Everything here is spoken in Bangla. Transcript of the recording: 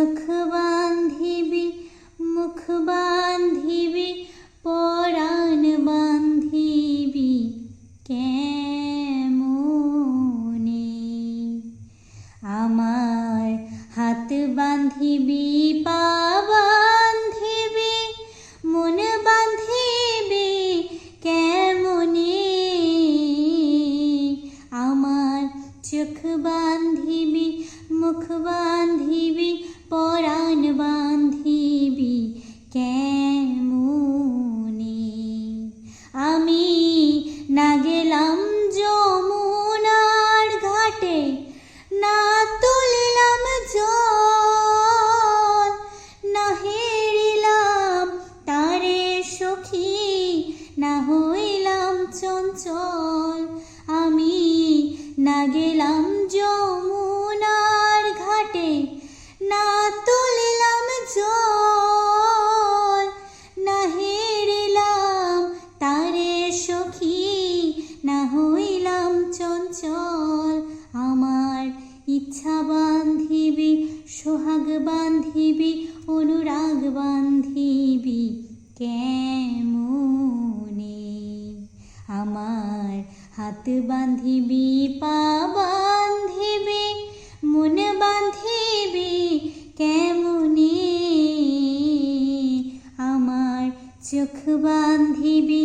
চোখ বান্ধিবি মুখ বান্ধিবি পরাণ বান্ধিবি কেমনে আমার হাত বান্ধিবি পা বান্ধিবি মন বান্ধিবি কেমনে আমার চোখ বান্ধিবি মুখ বান্ধিবি পরাণ বান্ধিবি কেমনে আমি না গেলাম যমুনার ঘাটে না তুলিলাম জল না হেরিলাম তারে সখী না হইলাম চঞ্চল আমি না গেলাম যমুনার ঘাটে না তুলিলাম জল না হেরিলাম তারে সখী না হইলাম চঞ্চল আমার ইচ্ছা বান্ধিবি সোহাগ বান্ধিবি অনুরাগ বান্ধিবি কেমনে আমার হাত বান্ধিবি পা বান্ধিবি মন বান্ধিবি কেমনে আমার চোখ বান্ধিবি